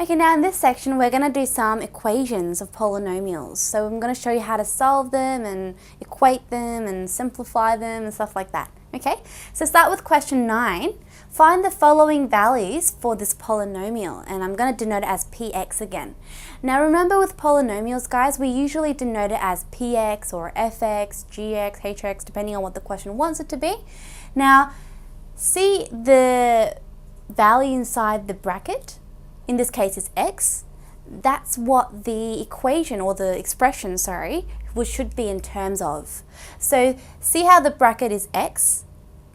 Okay, now in this section we're going to do some equations of polynomials. So I'm going to show you how to solve them and equate them and simplify them and stuff like that. Okay, so start with question 9. Find the following values for this polynomial, and I'm going to denote it as px again. Now remember, with polynomials, guys, we usually denote it as px or fx, gx, hx, depending on what the question wants it to be. Now see the value inside the bracket. In this case is x. That's what the equation or the expression, which should be in terms of. So see how the bracket is x?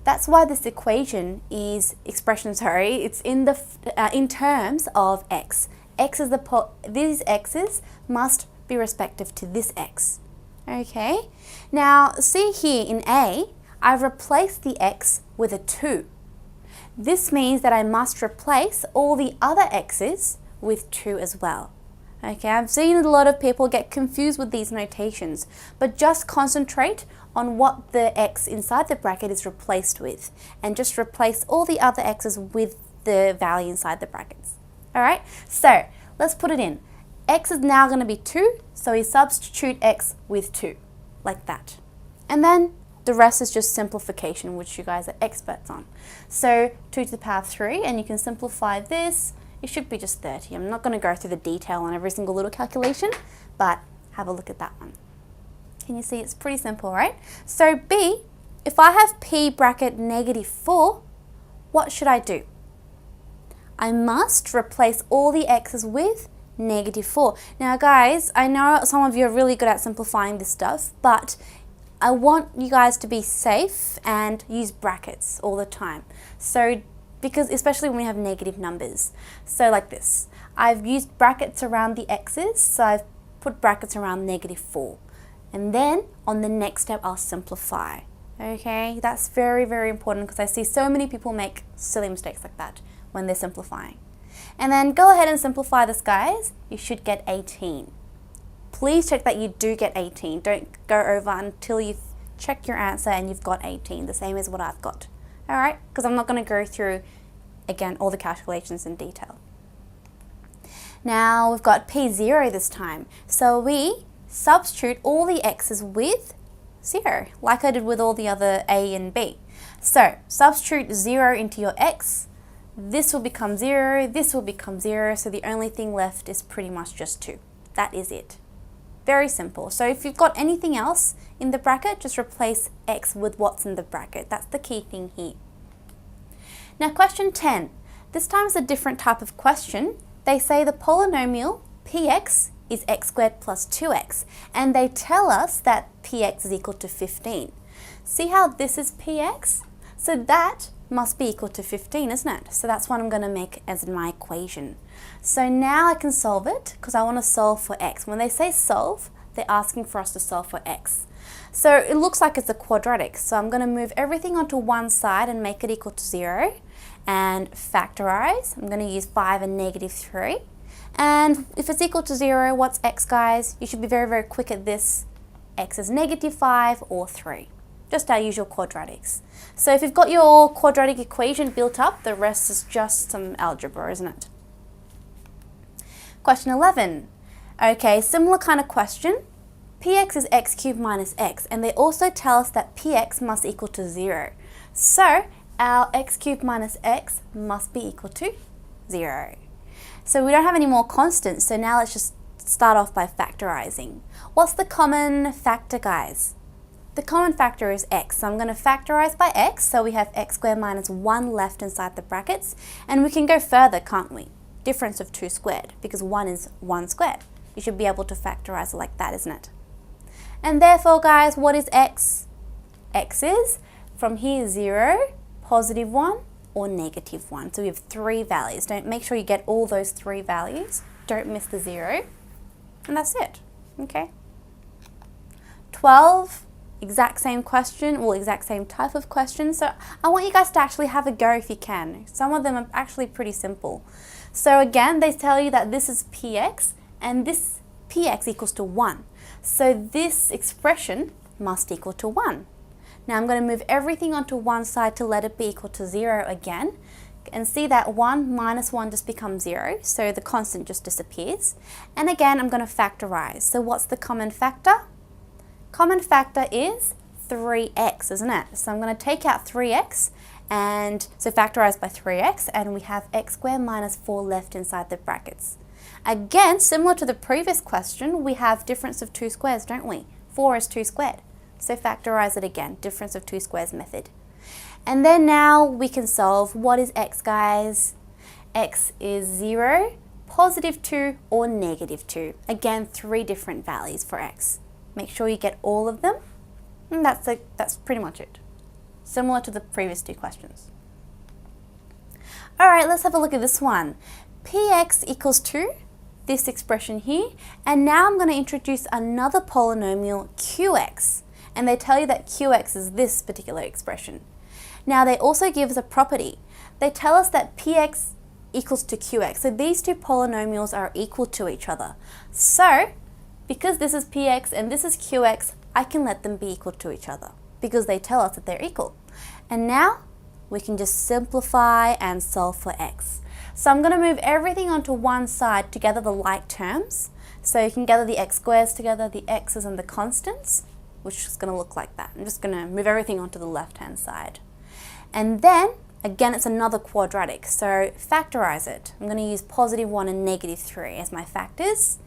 That's why this equation is it's in terms of x. These x's must be respective to this x. Okay? Now see here in A, I've replaced the x with a 2. This means that I must replace all the other x's with 2 as well. Okay, I've seen a lot of people get confused with these notations, but just concentrate on what the x inside the bracket is replaced with, and just replace all the other x's with the value inside the brackets. Alright, so let's put it in. X is now going to be 2, so we substitute x with 2, like that. And then the rest is just simplification, which you guys are experts on. So 2 to the power 3, and you can simplify this. It should be just 30. I'm not going to go through the detail on every single little calculation, but have a look at that one. Can you see it's pretty simple, right? So B, if I have P bracket -4, what should I do? I must replace all the x's with -4. Now guys, I know some of you are really good at simplifying this stuff, but I want you guys to be safe and use brackets all the time. So, because especially when we have negative numbers. So like this, I've used brackets around the x's, so I've put brackets around -4. And then on the next step, I'll simplify. Okay, that's very, very important, because I see so many people make silly mistakes like that when they're simplifying. And then go ahead and simplify this, guys. You should get 18. Please check that you do get 18. Don't go over until you've checked your answer and you've got 18, the same as what I've got. Alright, because I'm not going to go through, again, all the calculations in detail. Now we've got P0 this time. So we substitute all the x's with 0, like I did with all the other A and B. So substitute 0 into your x. This will become 0, this will become 0, so the only thing left is pretty much just 2. That is it. Very simple. So if you've got anything else in the bracket, just replace x with what's in the bracket. That's the key thing here. Now question 10. This time is a different type of question. They say the polynomial px is x squared plus 2x, and they tell us that px is equal to 15. See how this is px? So that must be equal to 15, isn't it? So that's what I'm going to make as in my equation. So now I can solve it, because I want to solve for x. When they say solve, they're asking for us to solve for x. So it looks like it's a quadratic. So I'm going to move everything onto one side and make it equal to 0 and factorize. I'm going to use 5 and -3. And if it's equal to 0, what's x, guys? You should be very, very quick at this. X is -5 or 3. Just our usual quadratics. So if you've got your quadratic equation built up, the rest is just some algebra, isn't it? Question 11. Okay, similar kind of question. Px is x cubed minus x, and they also tell us that px must equal to 0. So our x cubed minus x must be equal to 0. So we don't have any more constants, so now let's just start off by factorizing. What's the common factor, guys? The common factor is x, so I'm going to factorize by x, so we have x squared minus 1 left inside the brackets, and we can go further, can't we? Difference of 2 squared, because 1 is 1 squared. You should be able to factorize it like that, isn't it? And therefore, guys, what is x? X is, from here, 0, +1, or -1. So we have 3 values. Don't make sure you get all those 3 values. Don't miss the 0. And that's it. Okay. 12. Exact same question, well, exact same type of question. So I want you guys to actually have a go if you can. Some of them are actually pretty simple. So again, they tell you that this is px, and this px equals to 1. So this expression must equal to 1. Now I'm going to move everything onto one side to let it be equal to 0 again. and see that 1 minus 1 just becomes 0, so the constant just disappears. And again, I'm going to factorize. So what's the common factor? Common factor is 3x, isn't it? So I'm going to take out 3x, and so factorize by 3x, and we have x squared minus 4 left inside the brackets. Again, similar to the previous question, we have difference of two squares, don't we? 4 is 2 squared. So factorize it again, difference of two squares method. And then now we can solve. What is x, guys? X is 0, positive 2, or negative 2. Again, 3 different values for x. Make sure you get all of them. And that's pretty much it. Similar to the previous two questions. All right, let's have a look at this one. Px equals 2, this expression here. And now I'm going to introduce another polynomial, qx. And they tell you that qx is this particular expression. Now they also give us a property. They tell us that px equals to qx. So these two polynomials are equal to each other. So because this is px and this is qx, I can let them be equal to each other because they tell us that they're equal. And now we can just simplify and solve for x. So I'm going to move everything onto one side to gather the like terms. So you can gather the x squares together, the x's and the constants, which is going to look like that. I'm just going to move everything onto the left-hand side. And then, again, it's another quadratic, so factorize it. I'm going to use positive 1 and negative 3 as my factors.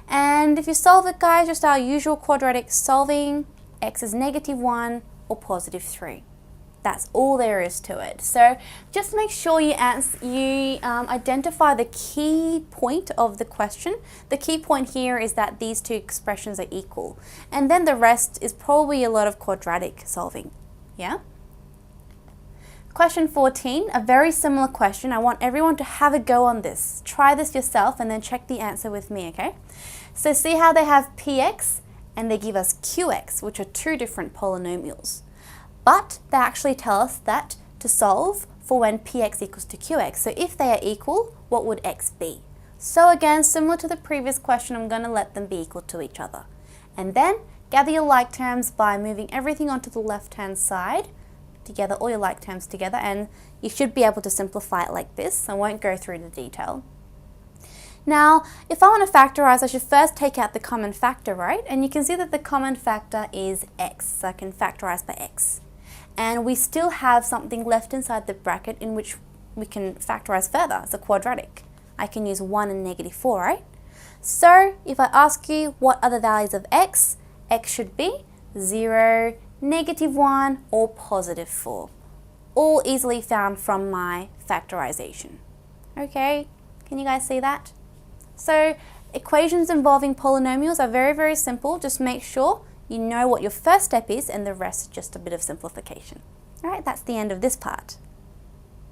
And if you solve it, guys, just our usual quadratic solving, x is negative 1 or positive 3. That's all there is to it. So just make sure you identify the key point of the question. The key point here is that these two expressions are equal. And then the rest is probably a lot of quadratic solving. Yeah? Question 14, a very similar question. I want everyone to have a go on this. Try this yourself and then check the answer with me, okay? So see how they have px and they give us qx, which are two different polynomials. But they actually tell us that to solve for when px equals to qx. So if they are equal, what would x be? So again, similar to the previous question, I'm going to let them be equal to each other. And then gather your like terms by moving everything onto the left-hand side, together, all your like terms together, and you should be able to simplify it like this. I won't go through the detail. Now, if I want to factorize, I should first take out the common factor, right? And you can see that the common factor is x, so I can factorize by x. And we still have something left inside the bracket in which we can factorize further. It's a quadratic. I can use 1 and negative 4, right? So if I ask you what are the values of x, x should be 0, negative 1, or positive 4. All easily found from my factorization. Okay, can you guys see that? So equations involving polynomials are very, very simple. Just make sure you know what your first step is and the rest is just a bit of simplification. All right, that's the end of this part.